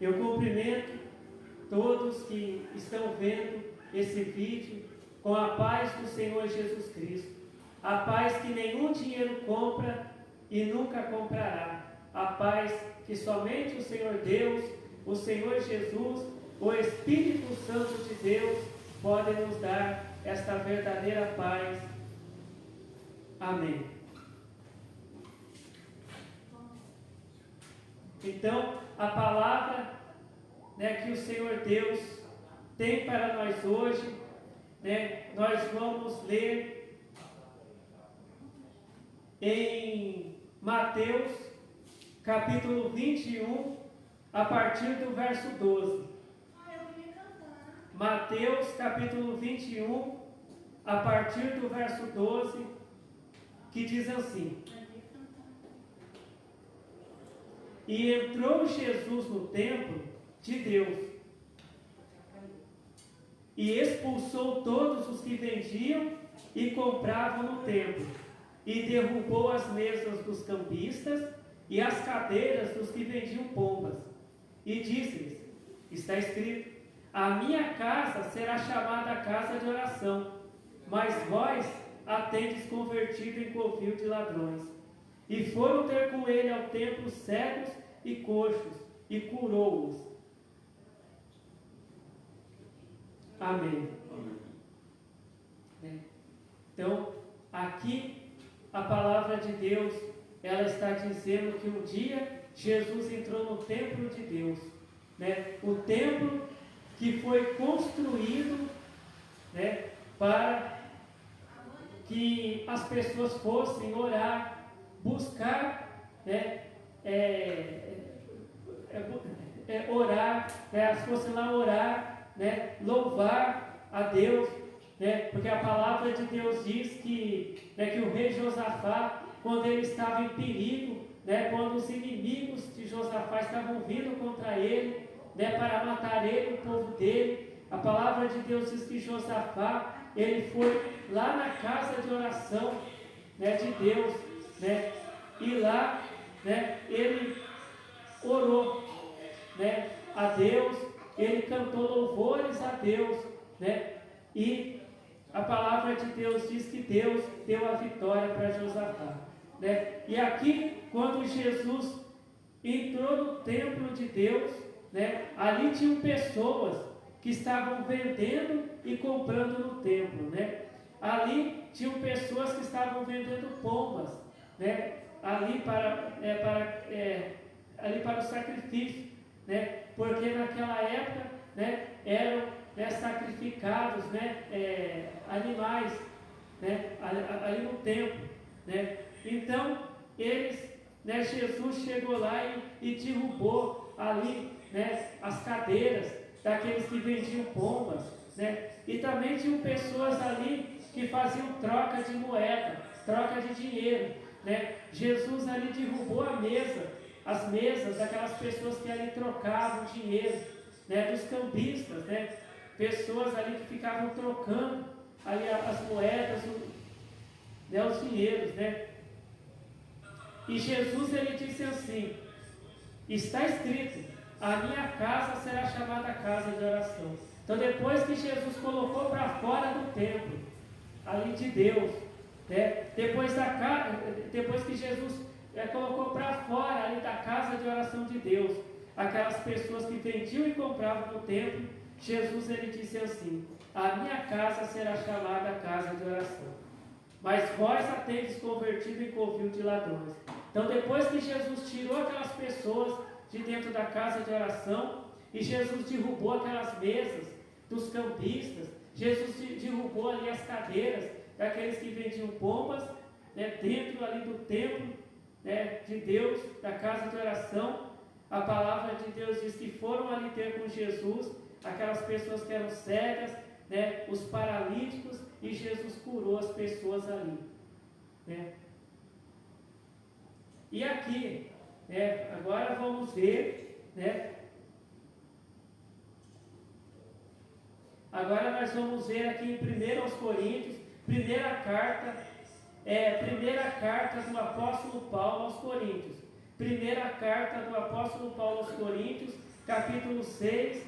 Eu cumprimento todos que estão vendo esse vídeo com a paz do Senhor Jesus Cristo. A paz que nenhum dinheiro compra e nunca comprará. A paz que somente o Senhor Deus, o Senhor Jesus, o Espírito Santo de Deus podem nos dar esta verdadeira paz. Amém. Então, a palavra, que o Senhor Deus tem para nós hoje, nós vamos ler em Mateus, capítulo 21, a partir do verso 12. Mateus, capítulo 21, a partir do verso 12, que diz assim: E entrou Jesus no templo de Deus, e expulsou todos os que vendiam e compravam no templo, e derrubou as mesas dos cambistas e as cadeiras dos que vendiam pombas, e disse-lhes: Está escrito, a minha casa será chamada casa de oração, mas vós a tendes convertido em covil de ladrões. E foram ter com ele ao templo cegos e coxos, e curou-os. Amém. Então, aqui a palavra de Deus, ela está dizendo que um dia Jesus entrou no templo de Deus, o templo que foi construído, para que as pessoas fossem orar, buscar, orar, elas fossem lá orar, louvar a Deus, porque a palavra de Deus diz que o rei Josafá, quando ele estava em perigo, quando os inimigos de Josafá estavam vindo contra ele, para matar ele, o povo dele, a palavra de Deus diz que Josafá, ele foi lá na casa de oração, de Deus, e lá, ele orou, a Deus, ele cantou louvores a Deus, e a palavra de Deus diz que Deus deu a vitória para Josafá, e aqui, quando Jesus entrou no templo de Deus, ali tinham pessoas que estavam vendendo e comprando no templo, ali tinham pessoas que estavam vendendo pombas, ali para o sacrifício, porque naquela época, eram sacrificados, animais, ali no templo, então Jesus chegou lá e derrubou ali, as cadeiras daqueles que vendiam pombas, e também tinham pessoas ali que faziam troca de moeda, troca de dinheiro, Jesus ali derrubou as mesas daquelas pessoas que ali trocavam dinheiro, dos cambistas, pessoas ali que ficavam trocando ali as moedas, os dinheiros, e Jesus ele disse assim: está escrito, a minha casa será chamada casa de oração. Então depois que Jesus colocou para fora do templo, ali de Deus, depois que Jesus colocou para fora ali da casa de oração de Deus, aquelas pessoas que vendiam e compravam no templo, Jesus ele disse assim: a minha casa será chamada casa de oração, mas vós a tendes convertido em covil de ladrões. Então depois que Jesus tirou aquelas pessoas de dentro da casa de oração, e Jesus derrubou aquelas mesas dos cambistas, Jesus derrubou ali as cadeiras daqueles que vendiam pombas, dentro ali do templo, de Deus, da casa de oração. A palavra de Deus diz que foram ali ter com Jesus aquelas pessoas que eram cegas, os paralíticos, e Jesus curou as pessoas ali, E aqui, agora vamos ver, agora nós vamos ver aqui em 1 Coríntios, primeira carta do apóstolo Paulo aos Coríntios, primeira carta do apóstolo Paulo aos Coríntios, capítulo 6,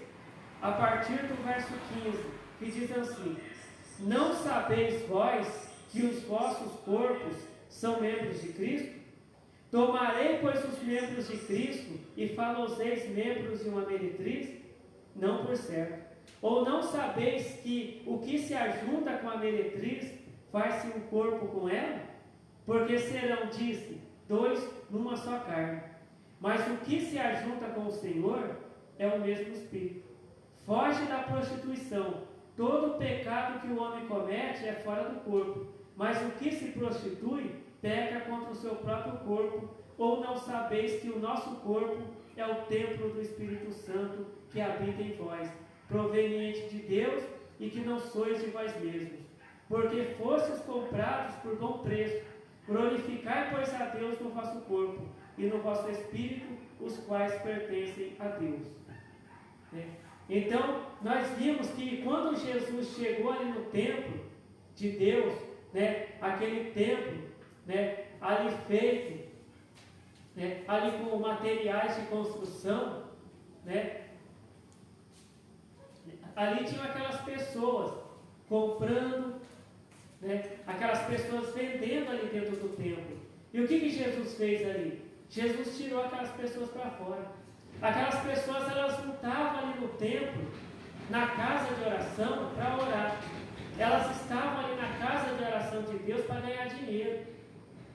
a partir do verso 15, que diz assim: não sabeis vós que os vossos corpos são membros de Cristo? Tomarei, pois, os membros de Cristo e faloseis membros de uma meretriz? Não por certo. Ou não sabeis que o que se ajunta com a meretriz faz-se um corpo com ela? Porque serão, disse, dois numa só carne. Mas o que se ajunta com o Senhor é o mesmo Espírito. Foge da prostituição. Todo pecado que o homem comete é fora do corpo, mas o que se prostitui peca contra o seu próprio corpo. Ou não sabeis que o nosso corpo é o templo do Espírito Santo que habita em vós, proveniente de Deus, e que não sois de vós mesmos, porque fostes comprados por bom preço. Glorificai, pois, a Deus no vosso corpo e no vosso espírito, os quais pertencem a Deus. Então, nós vimos que quando Jesus chegou ali no templo de Deus, aquele templo, ali feito, ali com materiais de construção, ali tinham aquelas pessoas comprando, aquelas pessoas vendendo ali dentro do templo. E o que Jesus fez ali? Jesus tirou aquelas pessoas para fora. Aquelas pessoas, elas não estavam ali no templo, na casa de oração, para orar. Elas estavam ali na casa de oração de Deus para ganhar dinheiro.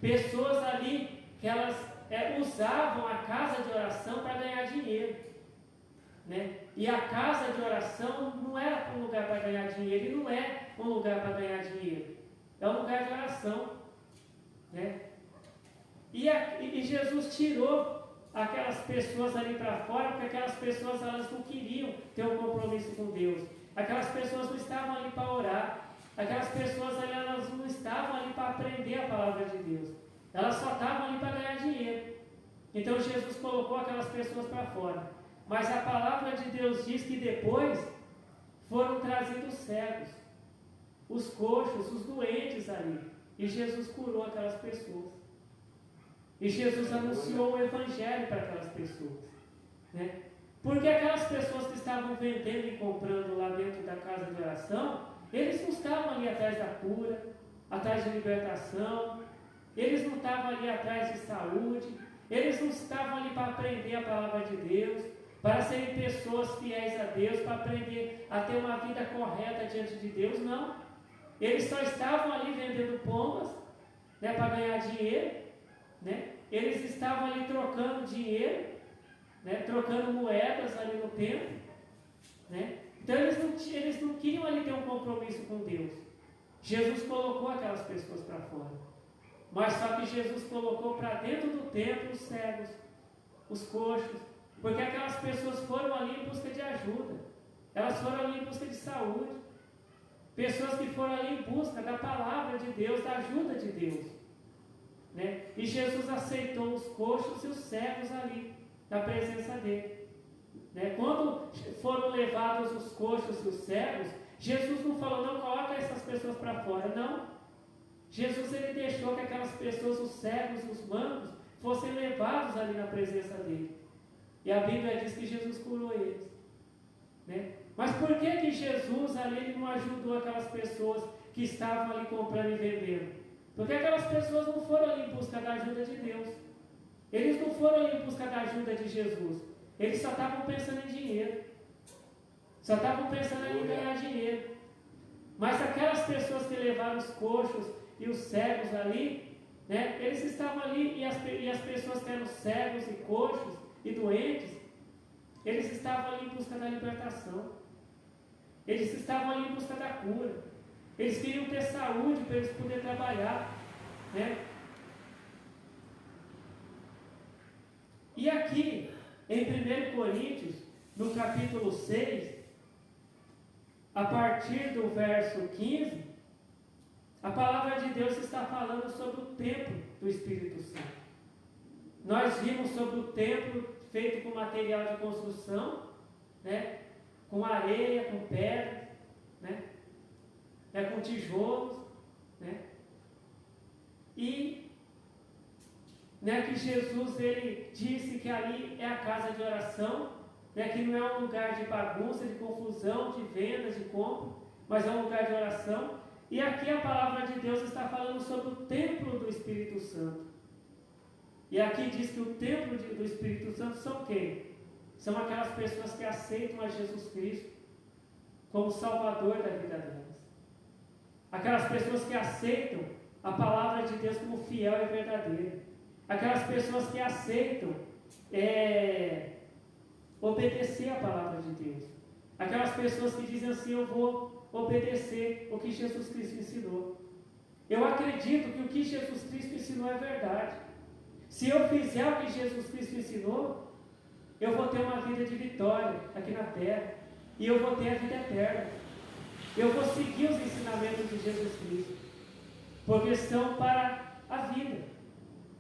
Pessoas ali que elas usavam a casa de oração para ganhar dinheiro. E a casa de oração não era um lugar para ganhar dinheiro, e não é um lugar para ganhar dinheiro. É um lugar de oração. E Jesus tirou aquelas pessoas ali para fora, porque aquelas pessoas, elas não queriam ter um compromisso com Deus. Aquelas pessoas não estavam ali para orar. Aquelas pessoas ali, elas não estavam ali para aprender a palavra de Deus. Elas só estavam ali para ganhar dinheiro. Então Jesus colocou aquelas pessoas para fora. Mas a palavra de Deus diz que depois foram trazidos cegos, os coxos, os doentes ali. E Jesus curou aquelas pessoas. E Jesus anunciou o Evangelho para aquelas pessoas. Porque aquelas pessoas que estavam vendendo e comprando lá dentro da casa de oração, eles não estavam ali atrás da cura, atrás de libertação, eles não estavam ali atrás de saúde, eles não estavam ali para aprender a palavra de Deus, para serem pessoas fiéis a Deus, para aprender a ter uma vida correta diante de Deus, não. Eles só estavam ali vendendo pombas, para ganhar dinheiro, Eles estavam ali trocando dinheiro, trocando moedas ali no templo, Então eles não queriam ali ter um compromisso com Deus. Jesus colocou aquelas pessoas para fora, mas só que Jesus colocou para dentro do templo os cegos, os coxos, porque aquelas pessoas foram ali em busca de ajuda, elas foram ali em busca de saúde, pessoas que foram ali em busca da palavra de Deus, da ajuda de Deus. E Jesus aceitou os coxos e os cegos ali, na presença dele. Quando foram levados os coxos e os cegos, Jesus não falou, não, coloca essas pessoas para fora, não. Jesus, ele deixou que aquelas pessoas, os cegos, os mancos, fossem levados ali na presença dele. E a Bíblia diz que Jesus curou eles. Mas por que Jesus ali ele não ajudou aquelas pessoas que estavam ali comprando e vendendo? Porque aquelas pessoas não foram ali em busca da ajuda de Deus. Eles não foram ali em busca da ajuda de Jesus. Eles só estavam pensando em dinheiro. Só estavam pensando em ganhar dinheiro. Mas aquelas pessoas que levaram os coxos e os cegos ali, eles estavam ali, e as pessoas que eram cegos e coxos e doentes, eles estavam ali em busca da libertação. Eles estavam ali em busca da cura. Eles queriam ter saúde para eles poderem trabalhar. E aqui, em 1 Coríntios, no capítulo 6, a partir do verso 15, a palavra de Deus está falando sobre o templo do Espírito Santo. Nós vimos sobre o templo feito com material de construção, com areia, com pedra, com tijolos, e que Jesus ele disse que ali é a casa de oração, né, que não é um lugar de bagunça, de confusão, de vendas, de compra, mas é um lugar de oração. E aqui a palavra de Deus está falando sobre o templo do Espírito Santo. E aqui diz que o templo do Espírito Santo são quem? São aquelas pessoas que aceitam a Jesus Cristo como Salvador da vida delas. Aquelas pessoas que aceitam a palavra de Deus como fiel e verdadeira. Aquelas pessoas que aceitam obedecer a palavra de Deus. Aquelas pessoas que dizem assim: eu vou obedecer o que Jesus Cristo ensinou. Eu acredito que o que Jesus Cristo ensinou é verdade. Se eu fizer o que Jesus Cristo ensinou, eu vou ter uma vida de vitória aqui na terra. E eu vou ter a vida eterna. Eu vou seguir os ensinamentos de Jesus Cristo. Porque são para a vida.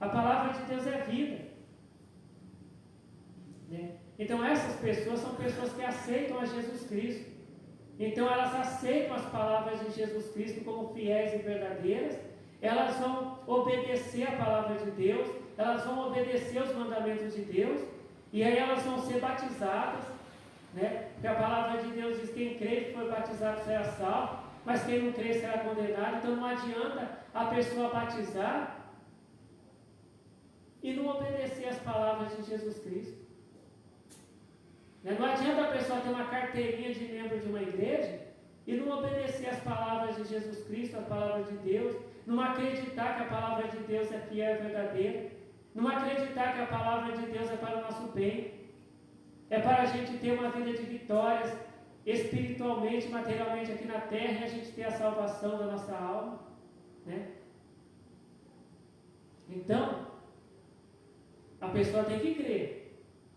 A palavra de Deus é vida. Né? Então essas pessoas são pessoas que aceitam a Jesus Cristo. Então elas aceitam as palavras de Jesus Cristo como fiéis e verdadeiras. Elas vão obedecer a palavra de Deus. Elas vão obedecer os mandamentos de Deus. E aí elas vão ser batizadas. Né? Porque a palavra de Deus diz: quem crê que foi batizado será salvo, mas quem não crê será condenado. Então não adianta a pessoa batizar e não obedecer as palavras de Jesus Cristo. Não adianta a pessoa ter uma carteirinha de membro de uma igreja e não obedecer as palavras de Jesus Cristo, a palavra de Deus, não acreditar que a palavra de Deus é fiel e verdadeira, não acreditar que a palavra de Deus é para o nosso bem, é para a gente ter uma vida de vitórias espiritualmente, materialmente aqui na terra, e a gente ter a salvação da nossa alma. Né? Então, a pessoa tem que crer.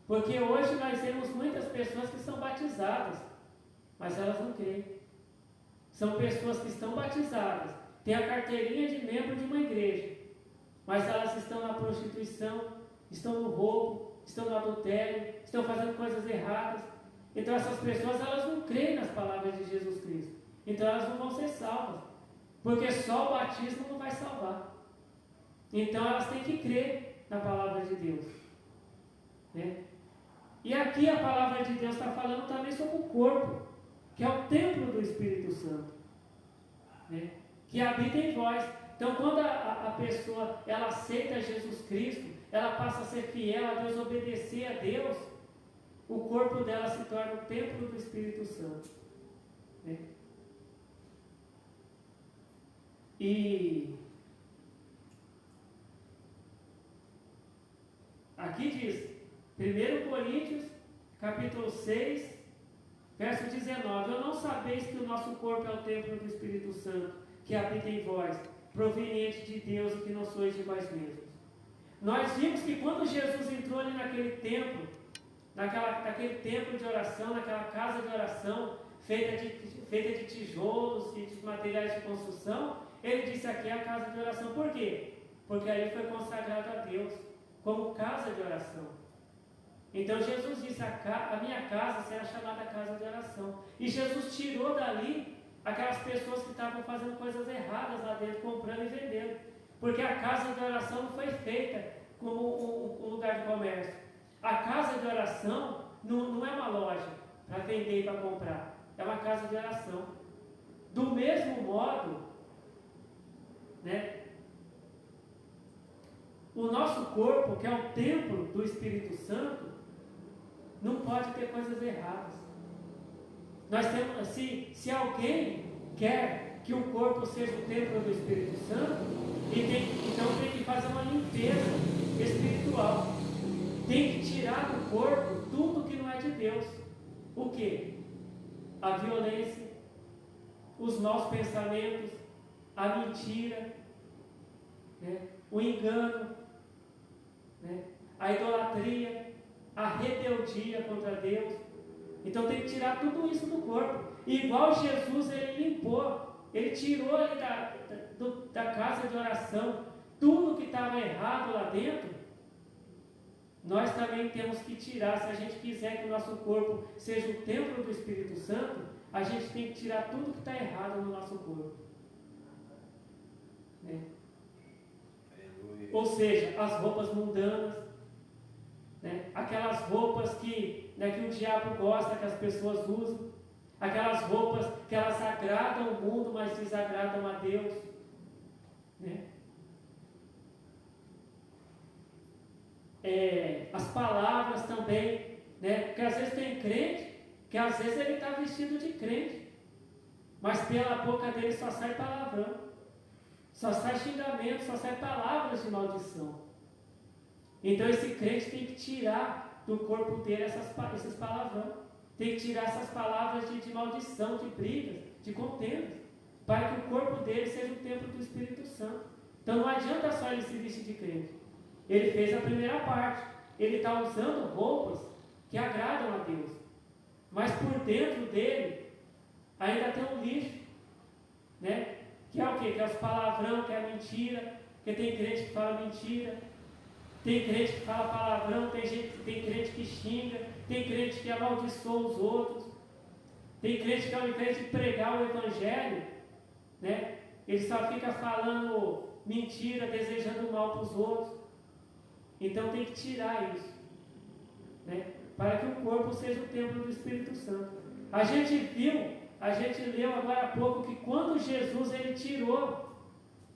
Porque hoje nós temos muitas pessoas que são batizadas, mas elas não creem. São pessoas que estão batizadas, têm a carteirinha de membro de uma igreja, mas elas estão na prostituição, estão no roubo, estão no adultério, estão fazendo coisas erradas. Então essas pessoas, elas não creem nas palavras de Jesus Cristo. Então elas não vão ser salvas, porque só o batismo não vai salvar. Então elas têm que crer na palavra de Deus. Né? E aqui a palavra de Deus está falando também sobre o corpo, que é o templo do Espírito Santo, né? Que habita em vós. Então quando a pessoa ela aceita Jesus Cristo, ela passa a ser fiel a Deus, obedecer a Deus, o corpo dela se torna o templo do Espírito Santo. Né? E aqui diz, 1 Coríntios, capítulo 6, verso 19: eu não sabeis que o nosso corpo é o templo do Espírito Santo, que habita em vós, proveniente de Deus, e que não sois de vós mesmos. Nós vimos que quando Jesus entrou ali naquele templo, naquele templo de oração, naquela casa de oração, feita de tijolos e de materiais de construção, ele disse: aqui é a casa de oração. Por quê? Porque ali foi consagrado a Deus como casa de oração. Então Jesus disse: a minha casa será chamada casa de oração. E Jesus tirou dali aquelas pessoas que estavam fazendo coisas erradas lá dentro, comprando e vendendo. Porque a casa de oração não foi feita como um lugar de comércio. A casa de oração não é uma loja para vender e para comprar. É uma casa de oração. Do mesmo modo, né, o nosso corpo, que é o templo do Espírito Santo, não pode ter coisas erradas. Nós temos, se alguém quer que o corpo seja o templo do Espírito Santo, então tem que fazer uma limpeza espiritual. Tem que tirar do corpo tudo que não é de Deus. O que? A violência, os maus pensamentos, a mentira, né? O engano, né? A idolatria, a rebeldia contra Deus. Então tem que tirar tudo isso do corpo. E igual Jesus, ele limpou, ele tirou ali da casa de oração tudo que estava errado lá dentro. Nós também temos que tirar. Se a gente quiser que o nosso corpo seja o templo do Espírito Santo, a gente tem que tirar tudo que está errado no nosso corpo. Né? Ou seja, as roupas mundanas, né? Aquelas roupas que o diabo gosta que as pessoas usam, aquelas roupas que elas agradam o mundo, mas desagradam a Deus, né? As palavras também, né? Porque às vezes tem crente que às vezes ele está vestido de crente, mas pela boca dele só sai palavrão, só sai xingamento, só sai palavras de maldição. Então esse crente tem que tirar do corpo dele esses palavrão, tem que tirar essas palavras de maldição, de brigas, de contendas, para que o corpo dele seja o templo do Espírito Santo. Então não adianta só ele se vestir de crente. Ele fez a primeira parte, ele está usando roupas que agradam a Deus, mas por dentro dele ainda tem um lixo, né? Que é o quê? Que é os palavrão, que é a mentira, porque tem crente que fala mentira, tem crente que fala palavrão, tem crente que xinga, tem crente que amaldiçoa os outros, tem crente que ao invés de pregar o Evangelho, né, ele só fica falando mentira, desejando mal para os outros. Então tem que tirar isso, né, para que o corpo seja o templo do Espírito Santo. A gente leu agora há pouco que quando Jesus ele tirou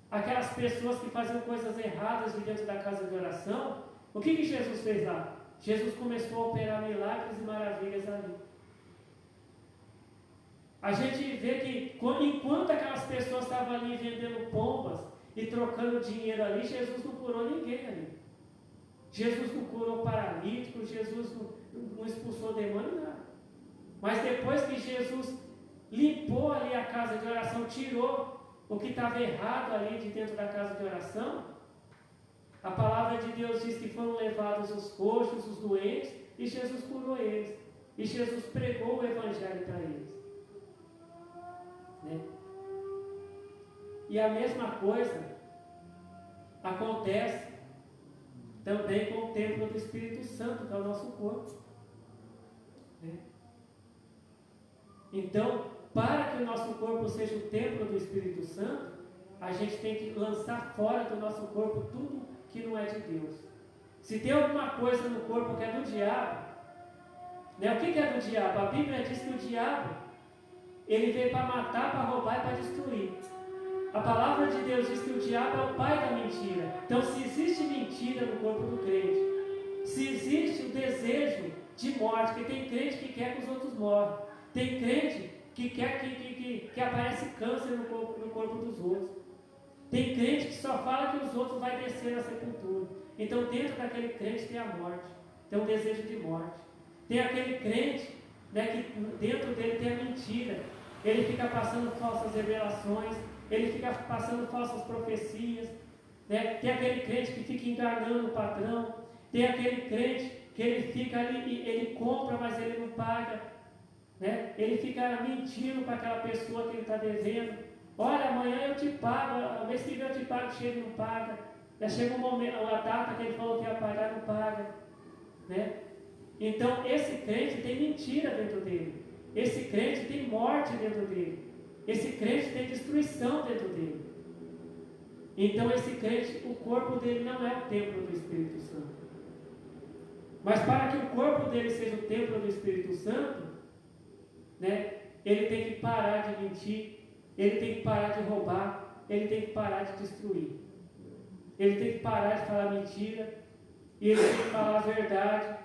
aquelas pessoas que faziam coisas erradas de dentro da casa de oração, o que Jesus fez lá? Jesus começou a operar milagres e maravilhas ali. A gente vê que enquanto aquelas pessoas estavam ali vendendo pombas e trocando dinheiro ali, Jesus não curou ninguém ali. Jesus não curou paralítico, Jesus não expulsou demônio, nada. Mas depois que Jesus limpou ali a casa de oração, tirou o que estava errado ali de dentro da casa de oração, a palavra de Deus diz que foram levados os coxos, os doentes, e Jesus curou eles. E Jesus pregou o Evangelho para eles, né? E a mesma coisa acontece também com o templo do Espírito Santo, que é o nosso corpo, né? Então, para que o nosso corpo seja o templo do Espírito Santo, a gente tem que lançar fora do nosso corpo tudo que não é de Deus. Se tem alguma coisa no corpo que é do diabo, né? O que é do diabo? A Bíblia diz que o diabo, ele veio para matar, para roubar e para destruir. A palavra de Deus diz que o diabo é o pai da mentira. Então, se existe mentira no corpo do crente, se existe o desejo de morte, porque tem crente que quer que os outros morram, tem crente que quer que aparece câncer no corpo dos outros, tem crente que só fala que os outros vão descer na sepultura. Então dentro daquele crente tem a morte, tem um desejo de morte. Tem aquele crente, né, que dentro dele tem a mentira, ele fica passando falsas revelações, ele fica passando falsas profecias, né? Tem aquele crente que fica enganando o patrão, tem aquele crente que ele fica ali, ele compra, mas ele não paga, né? Ele fica mentindo para aquela pessoa que ele está devendo. Olha, amanhã eu te pago, o mês que vem eu te pago, chega e não paga. Já chega um momento, a data que ele falou que ia pagar, não paga, né? Então esse crente tem mentira dentro dele, esse crente tem morte dentro dele, esse crente tem destruição dentro dele. Então esse crente, o corpo dele não é o templo do Espírito Santo. Mas para que o corpo dele seja o templo do Espírito Santo, né, ele tem que parar de mentir, ele tem que parar de roubar, ele tem que parar de destruir, ele tem que parar de falar mentira, e ele tem que falar a verdade,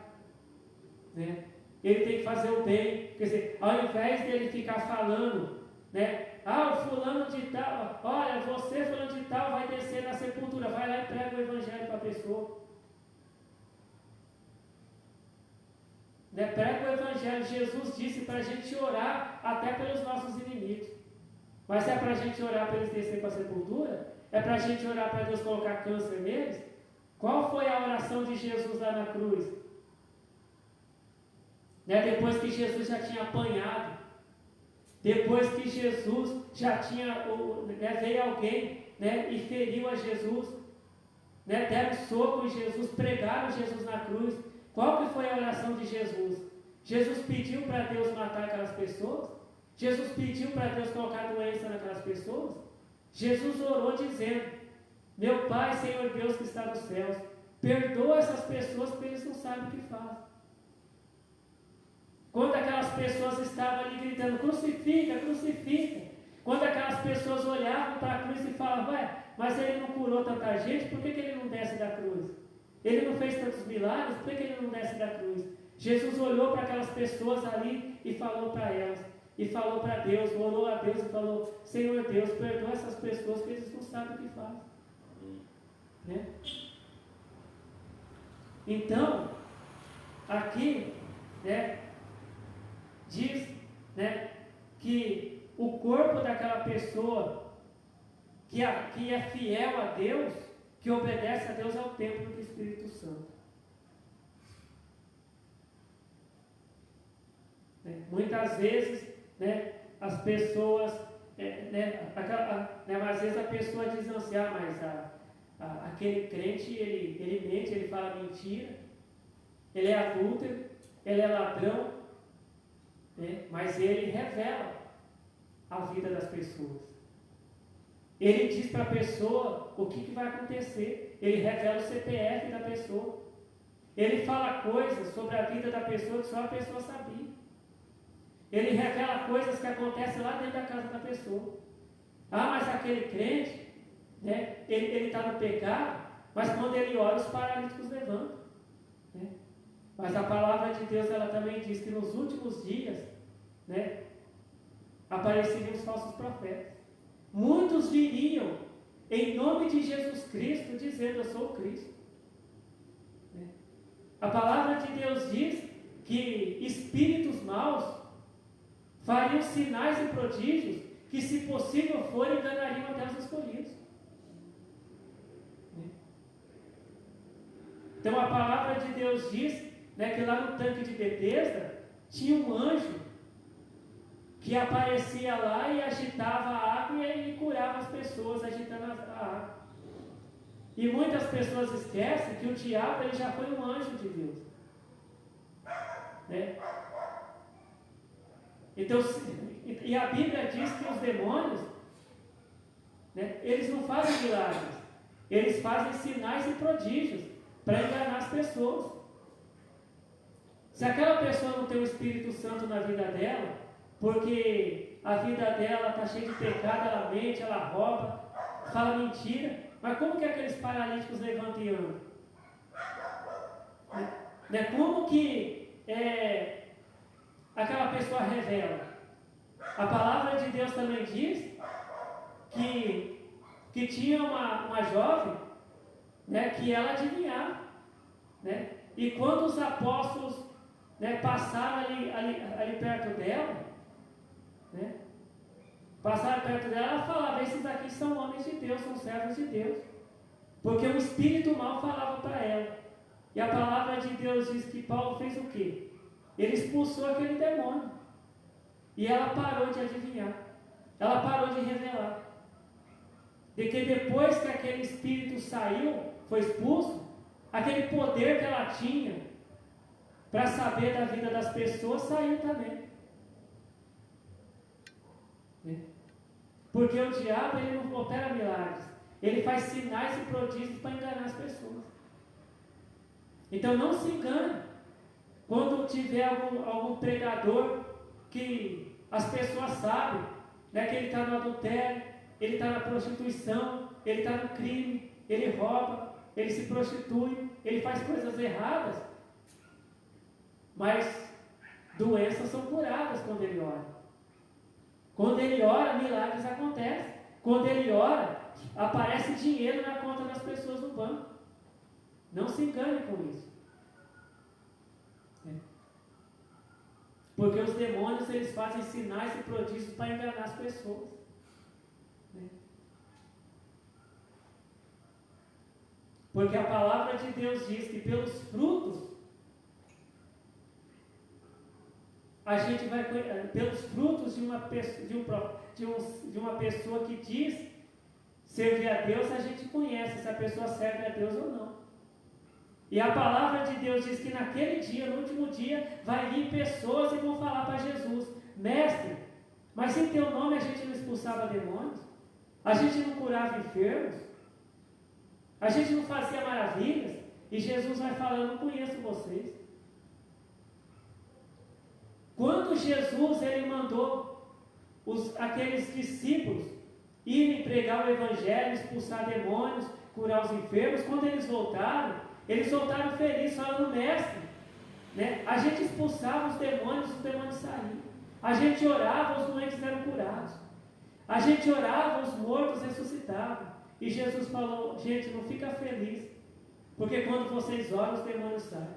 né? Ele tem que fazer o bem. Quer dizer, ao invés dele ficar falando, né, o fulano de tal, olha, você fulano de tal vai descer na sepultura, vai lá e prega o Evangelho para a pessoa, né? Prega o Evangelho. Jesus disse para a gente orar até pelos nossos inimigos. Mas se é para a gente orar para eles descerem para a sepultura, é para a gente orar para Deus colocar câncer neles. Qual foi a oração de Jesus lá na cruz? Né? Depois que Jesus já tinha apanhado, depois que Jesus já tinha, né, veio alguém, né, e feriu a Jesus, né, deram soco em Jesus, pregaram Jesus na cruz. Qual que foi a oração de Jesus? Jesus pediu para Deus matar aquelas pessoas? Jesus pediu para Deus colocar doença naquelas pessoas? Jesus orou dizendo: meu Pai, Senhor Deus que está nos céus, Perdoa essas pessoas porque eles não sabem o que fazem. Quando aquelas pessoas estavam ali gritando, crucifica, crucifica. Quando aquelas pessoas olhavam para a cruz e falavam, ué, mas ele não curou tanta gente, por que ele não desce da cruz? Ele não fez tantos milagres, por que ele não desce da cruz? Jesus olhou para aquelas pessoas ali e falou para elas, e falou para Deus, orou a Deus e falou, Senhor Deus, perdoa essas pessoas porque eles não sabem o que fazem. Né? Então, aqui, né, diz, né, que o corpo daquela pessoa que é fiel a Deus, que obedece a Deus, é o templo do Espírito Santo. Né? Muitas vezes, né, as pessoas, às vezes a pessoa diz assim, mas aquele crente, ele mente, ele fala mentira, ele é adúltero, ele é ladrão, né? Mas ele revela a vida das pessoas. Ele diz para a pessoa o que vai acontecer. Ele revela o CPF da pessoa. Ele fala coisas sobre a vida da pessoa que só a pessoa sabia. Ele revela coisas que acontecem lá dentro da casa da pessoa. Mas aquele crente, né, ele está no pecado, mas quando ele ora, os paralíticos levantam. Né? Mas a palavra de Deus, ela também diz que nos últimos dias, né, apareceriam os falsos profetas. Muitos viriam em nome de Jesus Cristo, dizendo, eu sou o Cristo. Né? A palavra de Deus diz que espíritos maus fariam sinais e prodígios que, se possível for, enganariam até os escolhidos. Né? Então a palavra de Deus diz, né, que lá no tanque de Betesda tinha um anjo que aparecia lá e agitava a água e curava as pessoas agitando a água. E muitas pessoas esquecem que o diabo, ele já foi um anjo de Deus. Né? Então, e a Bíblia diz que os demônios, né, eles não fazem milagres, eles fazem sinais e prodígios para enganar as pessoas. Se aquela pessoa não tem o Espírito Santo na vida dela, porque a vida dela está cheia de pecado, ela mente, ela rouba, fala mentira, mas como que aqueles paralíticos levantam e andam? Né? Como que aquela pessoa revela? A palavra de Deus também diz que tinha uma jovem, né, que ela adivinhava, né? E quando os apóstolos, né, passaram ali perto dela, né, passaram perto dela, ela falava, esses aqui são homens de Deus, são servos de Deus, porque o espírito mal falava para ela. E a palavra de Deus diz que Paulo fez o quê? Ele expulsou aquele demônio, e ela parou de adivinhar, ela parou de revelar, de que depois que aquele espírito saiu, foi expulso, aquele poder que ela tinha para saber da vida das pessoas saiu também. Porque o diabo, ele não opera milagres, ele faz sinais e prodígios para enganar as pessoas. Então não se engane quando tiver algum pregador que as pessoas sabem, né, que ele está no adultério, ele está na prostituição, ele está no crime, ele rouba, ele se prostitui, ele faz coisas erradas, mas doenças são curadas quando ele ora. Quando ele ora, milagres acontecem. Quando ele ora, aparece dinheiro na conta das pessoas no banco. Não se engane com isso. Porque os demônios, eles fazem sinais e prodígios para enganar as pessoas. Porque a palavra de Deus diz que pelos frutos a gente vai, pelos frutos de uma pessoa que diz servir a Deus, a gente conhece se a pessoa serve a Deus ou não. E a palavra de Deus diz que naquele dia, no último dia, vai vir pessoas e vão falar para Jesus, mestre, mas em teu nome a gente não expulsava demônios? A gente não curava enfermos? A gente não fazia maravilhas? E Jesus vai falar, eu não conheço vocês. Quando Jesus ele mandou aqueles discípulos irem pregar o Evangelho, expulsar demônios, curar os enfermos, quando eles voltaram felizes, falando, mestre, né? A gente expulsava os demônios saíam. A gente orava, os doentes eram curados. A gente orava, os mortos ressuscitavam. E Jesus falou, gente, não fica feliz, porque quando vocês oram, os demônios saem.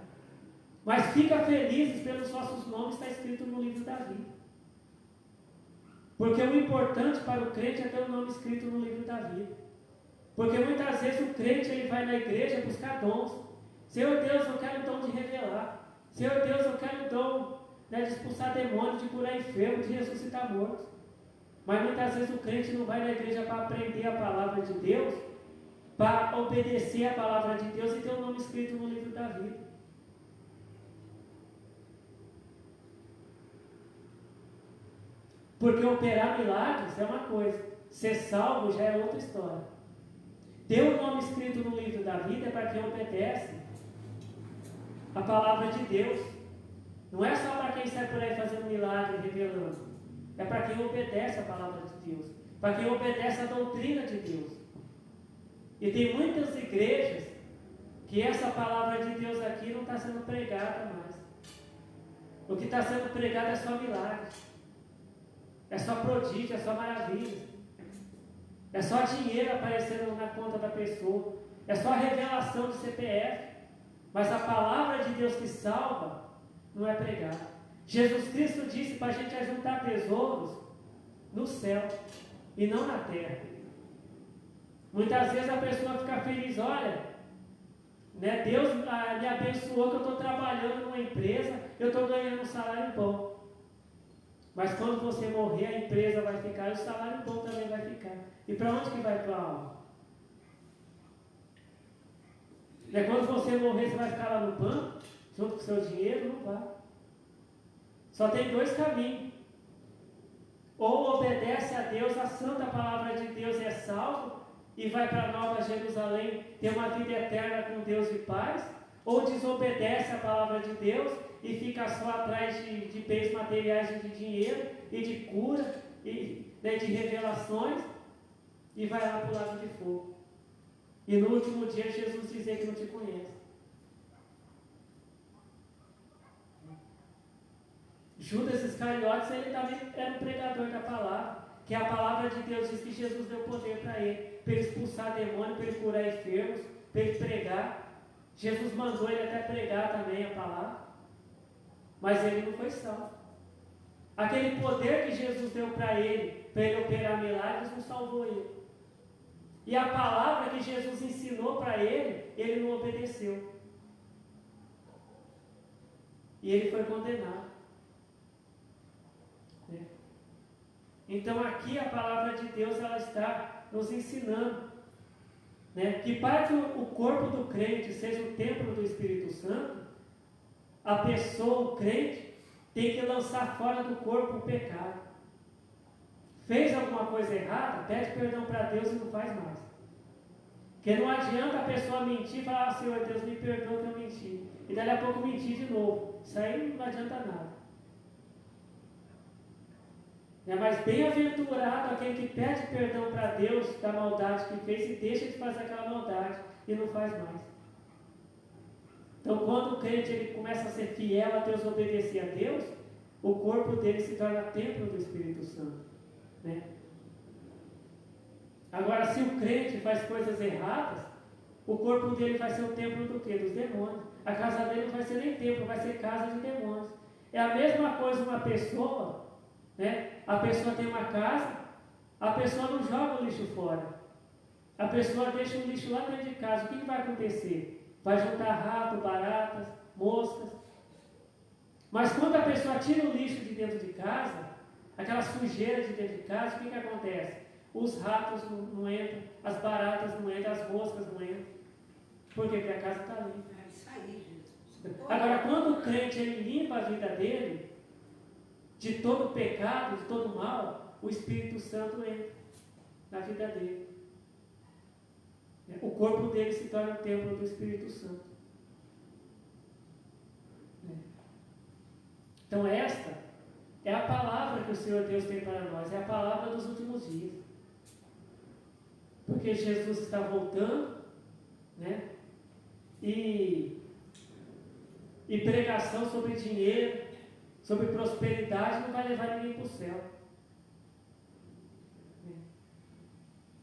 Mas fica felizes pelos vossos nomes, está escrito no livro da vida. Porque o importante para o crente é ter o nome escrito no livro da vida. Porque muitas vezes o crente ele vai na igreja buscar dons. Senhor Deus, eu quero o dom de revelar. Senhor Deus, eu quero o dom, né, de expulsar demônios, de curar enfermos, de ressuscitar mortos. Mas muitas vezes o crente não vai na igreja para aprender a palavra de Deus, para obedecer a palavra de Deus e ter o nome escrito no livro da vida. Porque operar milagres é uma coisa, ser salvo já é outra história. Ter o nome escrito no livro da vida é para quem obedece a palavra de Deus. Não é só para quem sai por aí fazendo milagre, revelando. É para quem obedece a palavra de Deus, para quem obedece a doutrina de Deus. E tem muitas igrejas que essa palavra de Deus aqui não está sendo pregada mais. O que está sendo pregado é só milagres, é só prodígio, é só maravilha, é só dinheiro aparecendo na conta da pessoa, é só revelação de CPF. Mas a palavra de Deus que salva não é pregada. Jesus Cristo disse para a gente ajuntar tesouros no céu e não na terra. Muitas vezes a pessoa fica feliz, olha, né, Deus me abençoou que eu estou trabalhando numa empresa, eu estou ganhando um salário bom. Mas quando você morrer, a empresa vai ficar e o salário bom também vai ficar. E para onde que vai tua alma? Quando você morrer, você vai ficar lá no banco, junto com o seu dinheiro? Não vai. Só tem dois caminhos. Ou obedece a Deus, a santa palavra de Deus é salvo, e vai para Nova Jerusalém ter uma vida eterna com Deus e paz, ou desobedece a palavra de Deus e fica só atrás de bens materiais e de dinheiro, e de cura, e de revelações, e vai lá para o lago de fogo. E no último dia Jesus dizer que não te conhece. Judas Iscariotes, ele também era um pregador da palavra, que a palavra de Deus diz que Jesus deu poder para ele expulsar demônio, para ele curar enfermos, para ele pregar. Jesus mandou ele até pregar também a palavra, mas ele não foi salvo. Aquele poder que Jesus deu para ele operar milagres, não salvou ele. E a palavra que Jesus ensinou para ele não obedeceu. E ele foi condenado. Então aqui a palavra de Deus ela está nos ensinando, né, que para que o corpo do crente seja o templo do Espírito Santo, a pessoa, o crente, tem que lançar fora do corpo o pecado. Fez alguma coisa errada, pede perdão para Deus e não faz mais. Porque não adianta a pessoa mentir e falar, Senhor Deus, me perdoa que eu menti. E dali a pouco mentir de novo. Isso aí não adianta nada. Mas bem-aventurado aquele que pede perdão para Deus da maldade que fez e deixa de fazer aquela maldade e não faz mais. Então, quando o crente ele começa a ser fiel a Deus, obedecer a Deus, o corpo dele se torna templo do Espírito Santo. Né? Agora, se o crente faz coisas erradas, o corpo dele vai ser o templo do quê? Dos demônios. A casa dele não vai ser nem templo, vai ser casa de demônios. É a mesma coisa uma pessoa, né? A pessoa tem uma casa, a pessoa não joga o lixo fora. A pessoa deixa o lixo lá dentro de casa. O que vai acontecer? Vai juntar rato, baratas, moscas. Mas quando a pessoa tira o lixo de dentro de casa, aquela sujeira de dentro de casa, o que acontece? Os ratos não entram, as baratas não entram, as moscas não entram. Por quê? Porque a casa está limpa. É isso aí, Jesus. Agora, quando o crente ele limpa a vida dele, de todo pecado, de todo mal, o Espírito Santo entra na vida dele. O corpo dele se torna o templo do Espírito Santo. Então esta é a palavra que o Senhor Deus tem para nós, é a palavra dos últimos dias. Porque Jesus está voltando, né? E pregação sobre dinheiro, sobre prosperidade, não vai levar ninguém para o céu.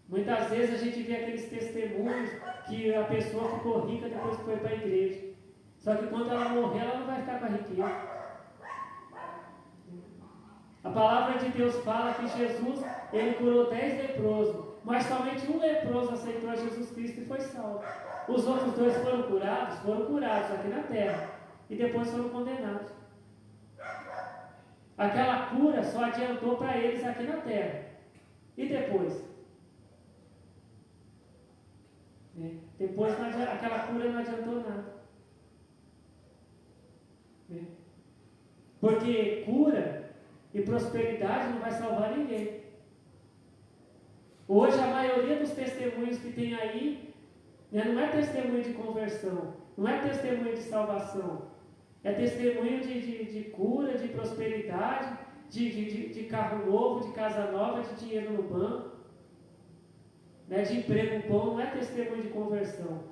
Muitas vezes a gente vê aqueles testemunhos que a pessoa ficou rica depois que foi para a igreja. Só que quando ela morrer, ela não vai ficar com a riqueza. A palavra de Deus fala que Jesus, ele curou 10 leprosos, mas somente um leproso aceitou a Jesus Cristo e foi salvo. Os outros 2 foram curados aqui na terra, e depois foram condenados. Aquela cura só adiantou para eles aqui na terra. E depois? Depois aquela cura não adiantou nada. Porque cura e prosperidade não vai salvar ninguém. Hoje a maioria dos testemunhos que tem aí, não é testemunho de conversão, não é testemunho de salvação, é testemunho de cura, de prosperidade, de carro novo, de casa nova, de dinheiro no banco, de emprego bom, não é testemunho de conversão.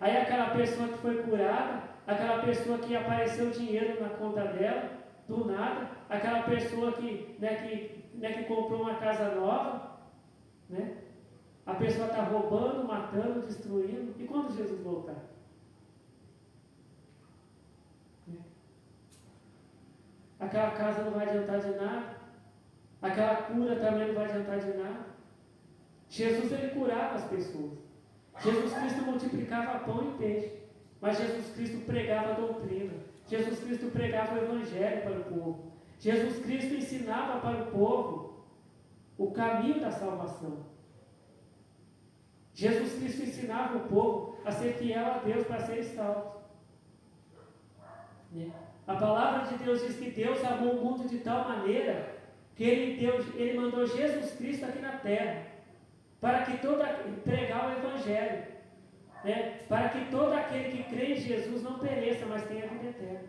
Aí aquela pessoa que foi curada, aquela pessoa que apareceu dinheiro na conta dela, do nada, aquela pessoa que comprou uma casa nova, a pessoa está roubando, matando, destruindo. E quando Jesus voltar? Aquela casa não vai adiantar de nada, aquela cura também não vai adiantar de nada. Jesus, ele curava as pessoas. Jesus Cristo multiplicava pão e peixe, mas Jesus Cristo pregava a doutrina. Jesus Cristo pregava o evangelho para o povo. Jesus Cristo ensinava para o povo o caminho da salvação. Jesus Cristo ensinava o povo a ser fiel a Deus para serem salvos. A palavra de Deus diz que Deus amou o mundo de tal maneira que Ele mandou Jesus Cristo aqui na terra para que pregar o evangelho, para que todo aquele que crê em Jesus não pereça, mas tenha vida eterna.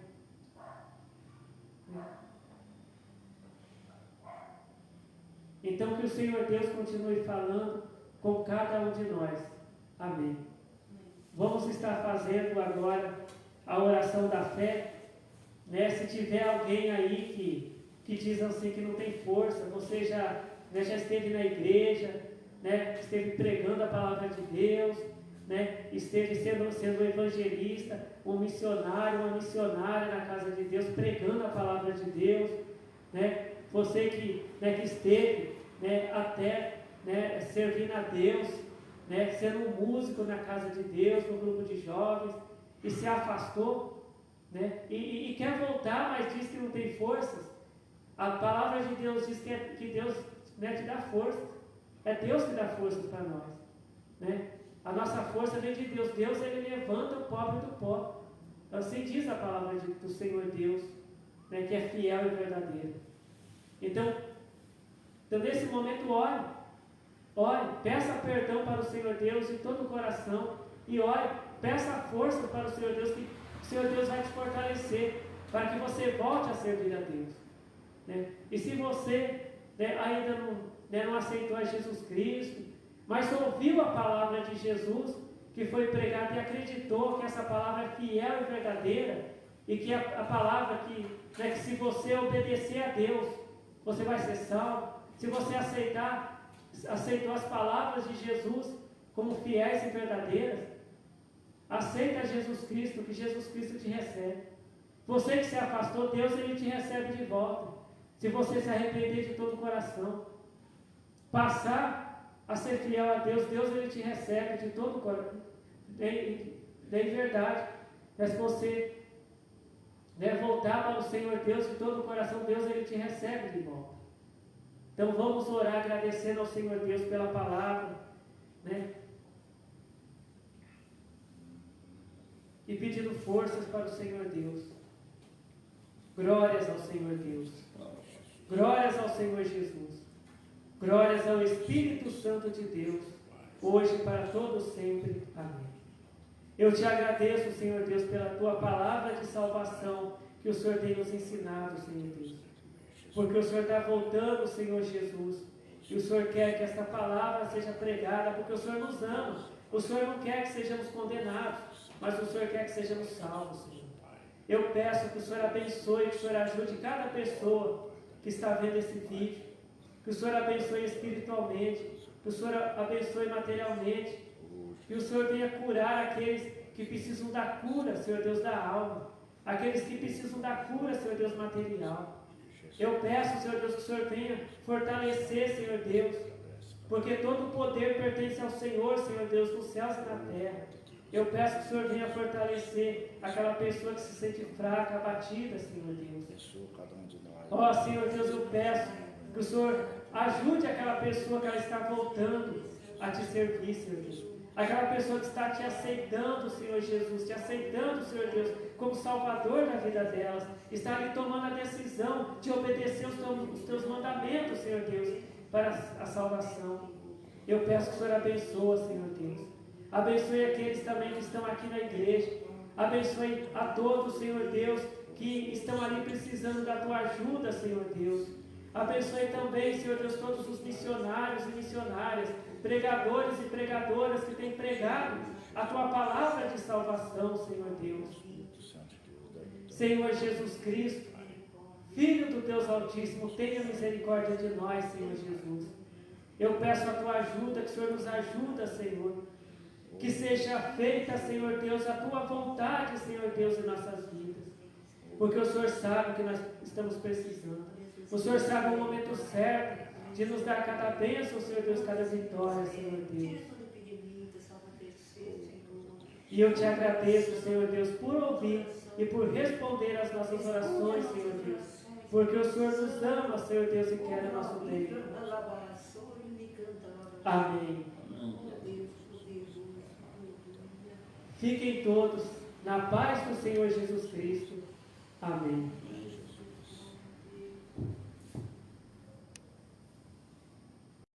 Então que o Senhor Deus continue falando com cada um de nós. Amém. Vamos estar fazendo agora a oração da fé. Se tiver alguém aí que diz assim que não tem força, você já esteve na igreja, esteve pregando a palavra de Deus, esteve sendo evangelista, um missionário, uma missionária na casa de Deus, pregando a palavra de Deus, você que esteve até servindo a Deus, sendo um músico na casa de Deus, no grupo de jovens, e se afastou, e quer voltar, mas diz que não tem forças. A palavra de Deus diz que Deus te dá força. É Deus que dá força para nós. A nossa força vem de Deus. Deus, ele levanta o pobre do pó. Assim diz a palavra do Senhor Deus, que é fiel e verdadeiro. Então nesse momento, ore, peça perdão para o Senhor Deus de todo o coração, e ore, peça força para o Senhor Deus, que o Senhor Deus vai te fortalecer, para que você volte a servir a Deus. E se você ainda não aceitou a Jesus Cristo, mas ouviu a palavra de Jesus, que foi pregada, e acreditou que essa palavra é fiel e verdadeira, e que a palavra que se você obedecer a Deus, você vai ser salvo. Se você aceitou as palavras de Jesus como fiéis e verdadeiras, aceita Jesus Cristo, que Jesus Cristo te recebe. Você que se afastou, Deus, ele te recebe de volta. Se você se arrepender de todo o coração, passar a ser fiel a Deus, Deus, ele te recebe de todo o coração, de verdade. Mas se você voltar para o Senhor Deus de todo o coração, Deus, ele te recebe de volta. Então vamos orar agradecendo ao Senhor Deus pela palavra, e pedindo forças para o Senhor Deus. Glórias ao Senhor Deus. Glórias ao Senhor Jesus. Glórias ao Espírito Santo de Deus, hoje e para todos sempre. Amém. Eu te agradeço, Senhor Deus, pela tua palavra de salvação, que o Senhor tem nos ensinado, Senhor Deus. Porque o Senhor está voltando, Senhor Jesus. E o Senhor quer que esta palavra seja pregada, porque o Senhor nos ama. O Senhor não quer que sejamos condenados, mas o Senhor quer que sejamos salvos, Senhor. Eu peço que o Senhor abençoe, que o Senhor ajude cada pessoa que está vendo esse vídeo. Que o Senhor abençoe espiritualmente, que o Senhor abençoe materialmente, que o Senhor venha curar aqueles que precisam da cura, Senhor Deus, da alma, aqueles que precisam da cura, Senhor Deus, material. Eu peço, Senhor Deus, que o Senhor venha fortalecer, Senhor Deus, porque todo o poder pertence ao Senhor, Senhor Deus, nos céus e na terra. Eu peço que o Senhor venha fortalecer aquela pessoa que se sente fraca, abatida, Senhor Deus. Ó, Senhor Deus, eu peço que o Senhor ajude aquela pessoa que ela está voltando a te servir, Senhor Deus. Aquela pessoa que está te aceitando, Senhor Jesus, te aceitando, Senhor Deus, como Salvador da vida delas, está ali tomando a decisão de obedecer os teus mandamentos, Senhor Deus, para a salvação. Eu peço que o Senhor abençoe, Senhor Deus. Abençoe aqueles também que estão aqui na igreja. Abençoe a todos, Senhor Deus, que estão ali precisando da tua ajuda, Senhor Deus. Abençoe também, Senhor Deus, todos os missionários e missionárias, pregadores e pregadoras que têm pregado a tua palavra de salvação, Senhor Deus. Senhor Jesus Cristo, Filho do Deus Altíssimo, tenha misericórdia de nós, Senhor Jesus. Eu peço a tua ajuda, que o Senhor nos ajuda, Senhor. Que seja feita, Senhor Deus, a tua vontade, Senhor Deus, em nossas vidas. Porque o Senhor sabe o que nós estamos precisando. O Senhor sabe o momento certo de nos dar cada bênção, Senhor Deus, cada vitória, Senhor Deus. E eu te agradeço, Senhor Deus, por ouvir e por responder às nossas orações, Senhor Deus. Porque o Senhor nos ama, Senhor Deus, e quer o nosso bem. Amém. Fiquem todos na paz do Senhor Jesus Cristo. Amém.